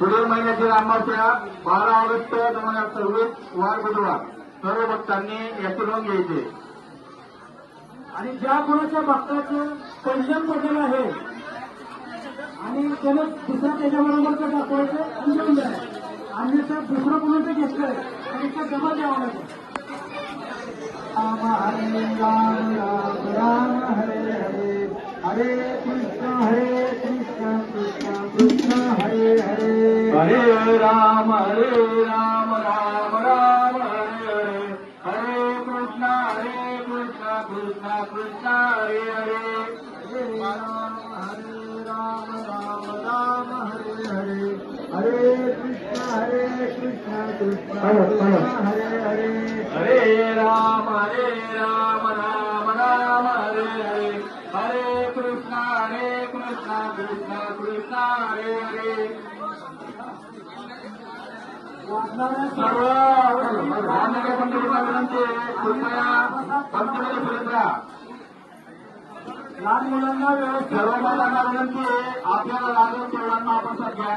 पुढील महिन्यातील अमावस्या 12 ऑगस्ट 2026 वार बुधवार सर्व भक्तांनी याची नोंद घ्यायची. आणि ज्या कोणाच्या भक्ताचं पंचम पटेल आहे आणि त्याला दुसरा त्याच्याबरोबरचं दाखवायचं आणि घेऊन जायचं. अन्यथा दुसरं कोणाचं घेतलंय तर इथं जमा द्यावं लागेल. राम हरे राम राम राम हरे हरे हरे कृष्ण कृष्ण कृष्ण हरे हरे हरे राम राम राम हरे हरे हरे कृष्ण कृष्ण कृष्ण हरे हरे हरे राम राम राम हरे हरे हरे कृष्ण कृष्ण कृष्ण हरे हरे हरे राम राम राम हरे हरे हरे कृष्ण कृष्ण कृष्ण हरे हरे. सर्व रामनगर मंडळींना विनंती आहे, कृपया पंक्तीमध्ये फिरत राहा. लहान मुलांना व्यवस्थित सर्व मुलांना विनंती आहे, आपल्याला लागेल तेवढ्यांना आपण सध्या